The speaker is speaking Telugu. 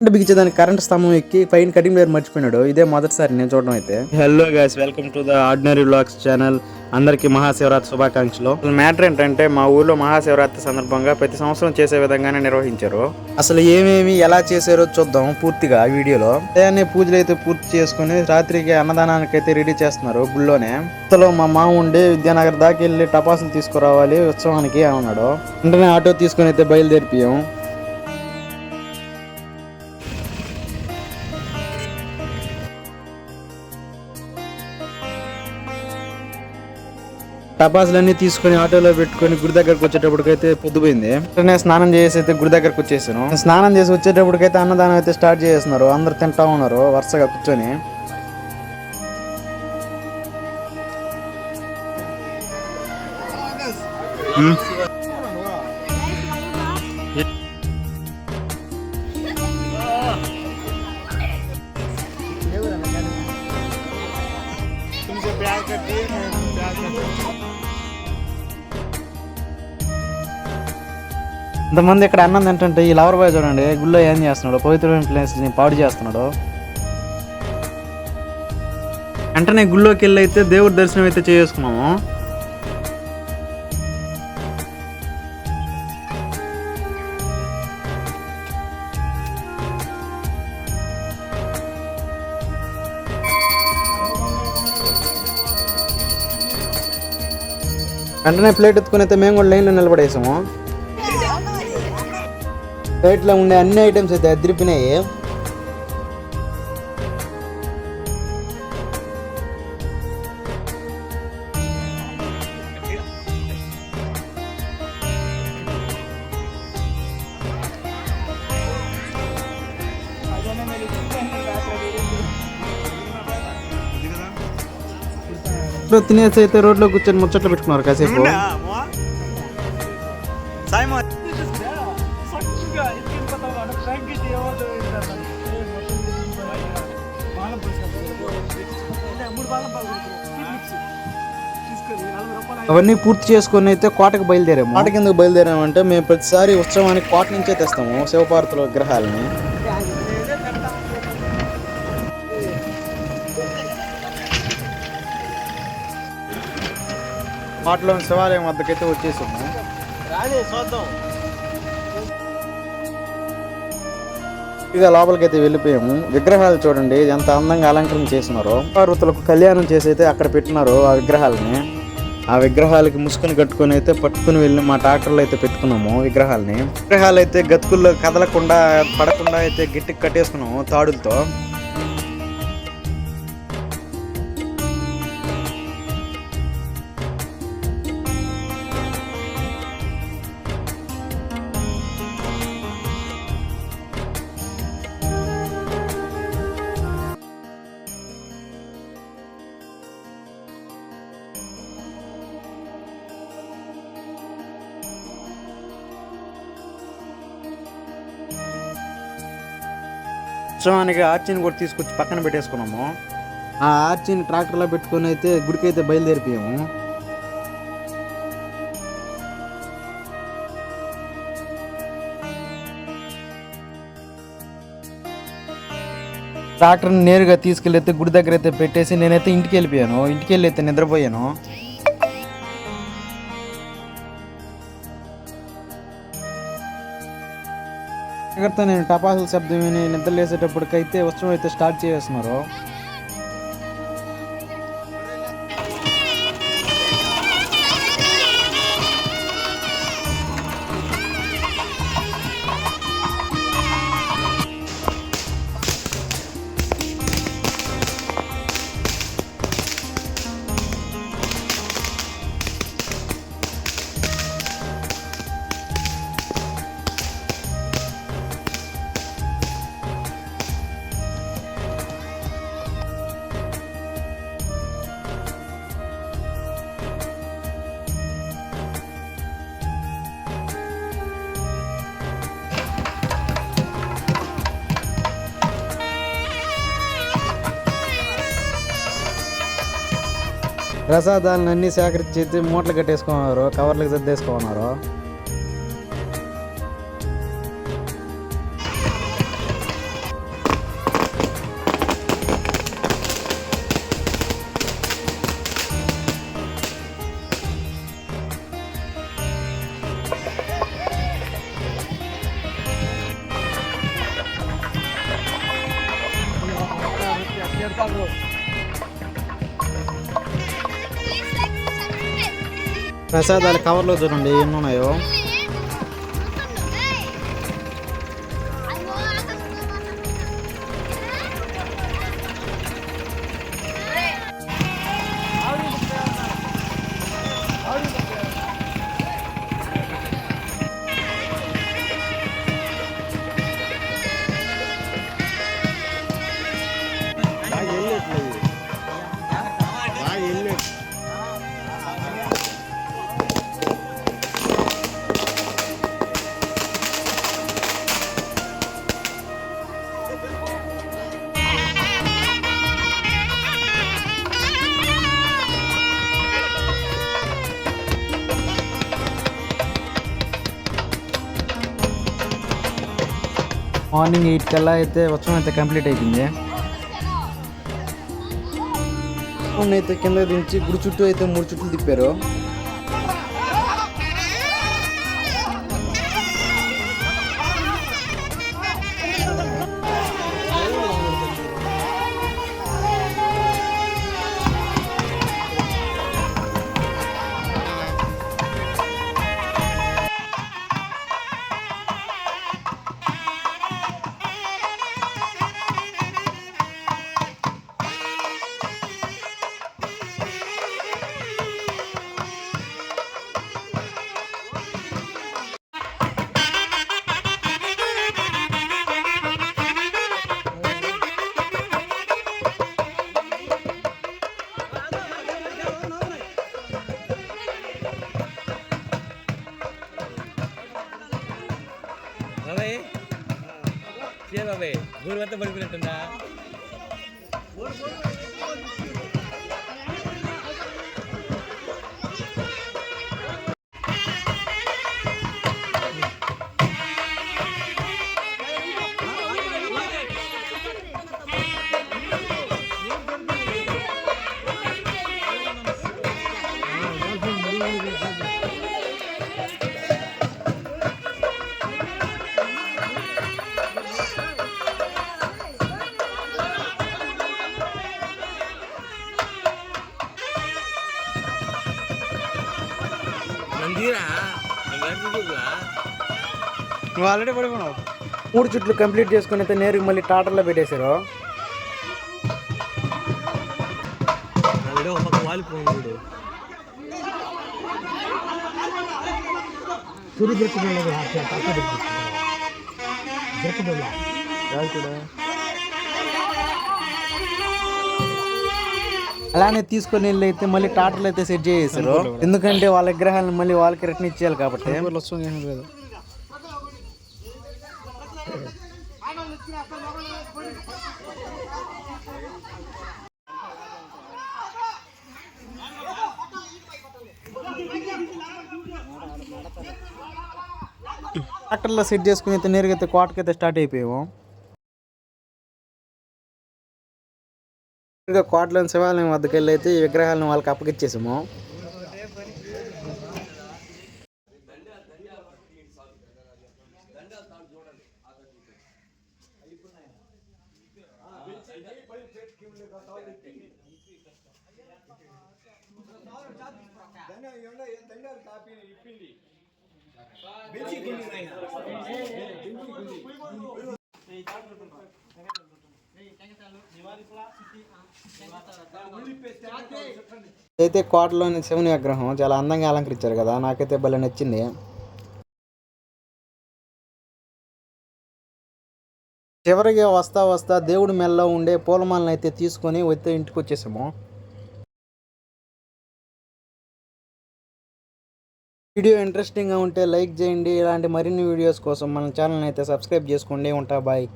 బిగించేదానికి కరెంట్ స్తంభం ఎక్కి పైన కటింగ్ ప్లేయర్ మర్చిపోయినాడు. ఇదే మొదటిసారి నేను చూడడం అయితే. Hello guys, welcome to the ordinary vlogs channel. అందరికీ మహాశివరాత్రి శుభాకాంక్షలు. మ్యాటర్ ఏంటంటే మా ఊర్లో మహాశివరాత్రి సందర్భంగా ప్రతి సంవత్సరం చేసే విధంగానే నిర్వహించారు. అసలు ఏమేమి ఎలా చేశారో చూద్దాం పూర్తిగా వీడియోలో. ఉదయాన్నే పూజలు అయితే పూర్తి చేసుకుని రాత్రికి అన్నదానానికి అయితే రెడీ చేస్తున్నారు గుళ్ళోనే. ఇంతలో మా మామ ఉండి విద్యానగర్ దాకా వెళ్ళి టపాసులు తీసుకురావాలి ఉత్సవానికి అన్నాడు. వెంటనే ఆటో తీసుకుని అయితే బయలుదేరిపోయాం. టపాసులన్నీ తీసుకుని ఆటోలో పెట్టుకుని గుడి దగ్గరకు వచ్చేటప్పటికైతే పొద్దుపోయింది. నేను స్నానం చేసి అయితే గుడి దగ్గరకు వచ్చేసాను. స్నానం చేసి వచ్చేటప్పటికైతే అన్నదానం అయితే స్టార్ట్ చేస్తున్నారు. అందరు తింటా ఉన్నారు వరుసగా కూర్చొని. ఇంతమంది ఇక్కడ అన్నం తింటుంటే ఈ లవర్ బాయ్ చూడండి గుళ్ళో ఏం చేస్తున్నాడు, పవిత్రమైన ప్లేస్ ని పాడు చేస్తున్నాడు. వెంటనే గుళ్ళోకి వెళ్ళి అయితే దేవుడి దర్శనం అయితే చేసుకున్నాము. వెంటనే ప్లేట్ ఎత్తుకుని అయితే మేము కూడా లైన్లో నిలబడేసాము. ప్లేట్లో ఉండే అన్ని ఐటమ్స్ అయితే అదిరిపినాయి. తినేసి అయితే రోడ్లో కూర్చొని ముచ్చట్లు పెట్టుకున్నారు కాసేపు. అవన్నీ పూర్తి చేసుకుని అయితే కోటకు బయలుదేరాము. కోటకి ఎందుకు బయలుదేరామంటే మేము ప్రతిసారి ఉత్సవానికి కోట నుంచే తెస్తాము శివపార్వతుల విగ్రహాలని. కోటలోని శివాలయం వద్దకైతే వచ్చేసాము. ఇక లోపలికైతే వెళ్ళిపోయాము. విగ్రహాలు చూడండి ఎంత అందంగా అలంకరణ చేసినారో. పార్వతులకు కళ్యాణం చేసి అయితే అక్కడ పెట్టినారు ఆ విగ్రహాలని. ఆ విగ్రహాలకి ముసుగుని కట్టుకుని అయితే పట్టుకుని వెళ్ళి మా ట్రాక్టర్లో అయితే పెట్టుకున్నాము విగ్రహాలని. విగ్రహాలు అయితే గతుకుల్లో కదలకుండా పడకుండా అయితే గట్టికి కట్టేసుకున్నాము తాడులతో. ఉత్సవానికి ఆర్చిని కూడా తీసుకొచ్చి పక్కన పెట్టేసుకున్నాము. ఆ ఆర్చిని ట్రాక్టర్లో పెట్టుకుని అయితే గుడికి అయితే బయలుదేరిపోయాము. ట్రాక్టర్ని నేరుగా తీసుకెళ్ళి అయితే గుడి దగ్గర అయితే పెట్టేసి నేనైతే ఇంటికి వెళ్ళిపోయాను. ఇంటికి వెళ్ళి అయితే నిద్రపోయాను. దగ్గరతో నేను టపాసుల శబ్దం విని నిద్ర లేసేటప్పటికైతే ఉత్సవం అయితే స్టార్ట్ చేస్తున్నారు. ప్రసాదాలను అన్నీ సేకరించి మూటలు కట్టేసుకున్నారు, కవర్లకు సర్దేసుకున్నారు. ప్రసాదాలు కవర్లో చూడండి ఎన్ని ఉన్నాయో. మార్నింగ్ 8 కల్లా అయితే ఉత్సవం అయితే కంప్లీట్ అయిపోయింది. అయితే కింద దించి గుడి చుట్టూ అయితే 3 చుట్లు తిప్పారు. ఊరంతా పడిపోయినట్టుందా? నువ్వు ఆల్రెడీ పడుకున్నావు. 3 చుట్లు కంప్లీట్ చేసుకుని అయితే నేరుగా మళ్ళీ టాటర్లో పెట్టేశారు. అలానే తీసుకొని వెళ్ళి అయితే మళ్ళీ టాటర్లు అయితే సెట్ చేసేసారు. ఎందుకంటే వాళ్ళ విగ్రహాలను మళ్ళీ వాళ్ళకి రిటర్న్ ఇచ్చేయాలి కాబట్టి. ట్రాక్టర్లో సెట్ చేసుకుని అయితే నేరుగా అయితే కోటకి అయితే స్టార్ట్ అయిపోయాము. కోటలోని శివాలయం వద్దకు వెళ్ళి అయితే ఈ విగ్రహాలను వాళ్ళకి అప్పగిచ్చేసాము. అయితే కోటలోని శివుని విగ్రహం చాలా అందంగా అలంకరించారు కదా, నాకైతే భలే నచ్చింది. చివరిగా వస్తా దేవుడి మెల్లో ఉండే పూలమాలను అయితే తీసుకొని వచ్చి ఇంటికి వచ్చేసాము. వీడియో ఇంట్రెస్టింగ్గా ఉంటే లైక్ చేయండి. ఇలాంటి మరిన్ని వీడియోస్ కోసం మన ఛానల్ని అయితే సబ్స్క్రైబ్ చేసుకోండి. ఉంటా, బాయ్.